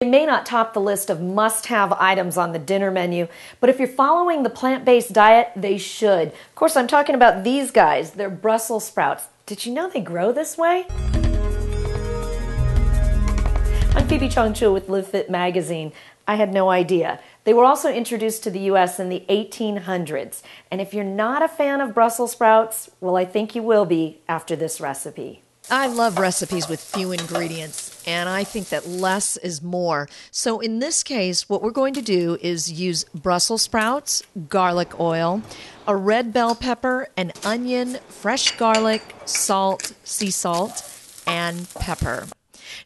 They may not top the list of must-have items on the dinner menu, but if you're following the plant-based diet, they should. Of course, I'm talking about these guys. They're Brussels sprouts. Did you know they grow this way? I'm Phoebe Chong-Chua with Live Fit Magazine. I had no idea. They were also introduced to the U.S. in the 1800s. And if you're not a fan of Brussels sprouts, well, I think you will be after this recipe. I love recipes with few ingredients, and I think that less is more. So in this case, what we're going to do is use Brussels sprouts, garlic oil, a red bell pepper, an onion, fresh garlic, salt, sea salt, and pepper.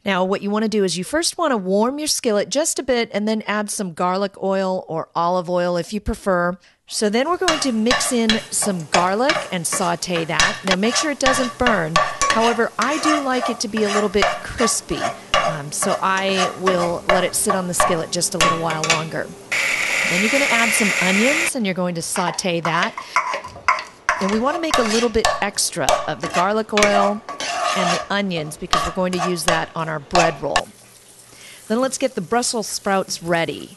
Now, what you want to do is you first want to warm your skillet just a bit and then add some garlic oil or olive oil if you prefer. So then we're going to mix in some garlic and saute that. Now, make sure it doesn't burn. However, I do like it to be a little bit crispy, so I will let it sit on the skillet just a little while longer. Then you're going to add some onions and you're going to saute that. And we want to make a little bit extra of the garlic oil and the onions because we're going to use that on our bread roll. Then let's get the Brussels sprouts ready.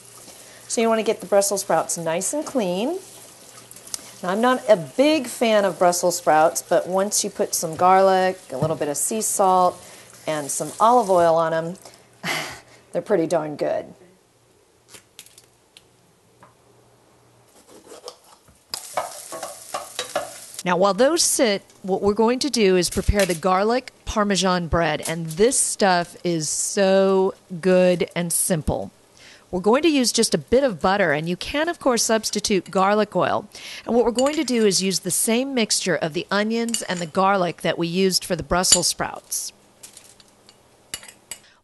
So you want to get the Brussels sprouts nice and clean. Now, I'm not a big fan of Brussels sprouts, but once you put some garlic, a little bit of sea salt, and some olive oil on them, they're pretty darn good. Now, while those sit, what we're going to do is prepare the garlic Parmesan bread, and this stuff is so good and simple. We're going to use just a bit of butter, and you can, of course, substitute garlic oil. And what we're going to do is use the same mixture of the onions and the garlic that we used for the Brussels sprouts.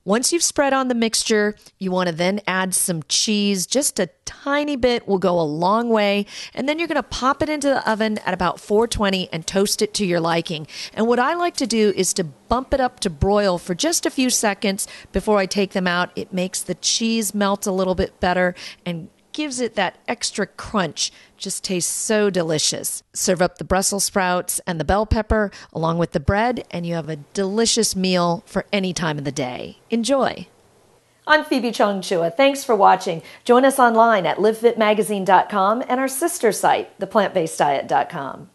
Once you've spread on the mixture, you want to then add some cheese. Just a tiny bit will go a long way. And then you're going to pop it into the oven at about 420 and toast it to your liking. And what I like to do is to bump it up to broil for just a few seconds before I take them out. It makes the cheese melt a little bit better and gives it that extra crunch. Just tastes so delicious. Serve up the Brussels sprouts and the bell pepper along with the bread, and you have a delicious meal for any time of the day. Enjoy. I'm Phoebe Chong-Chua. Thanks for watching. Join us online at livefitmagazine.com and our sister site, theplantbaseddiet.com.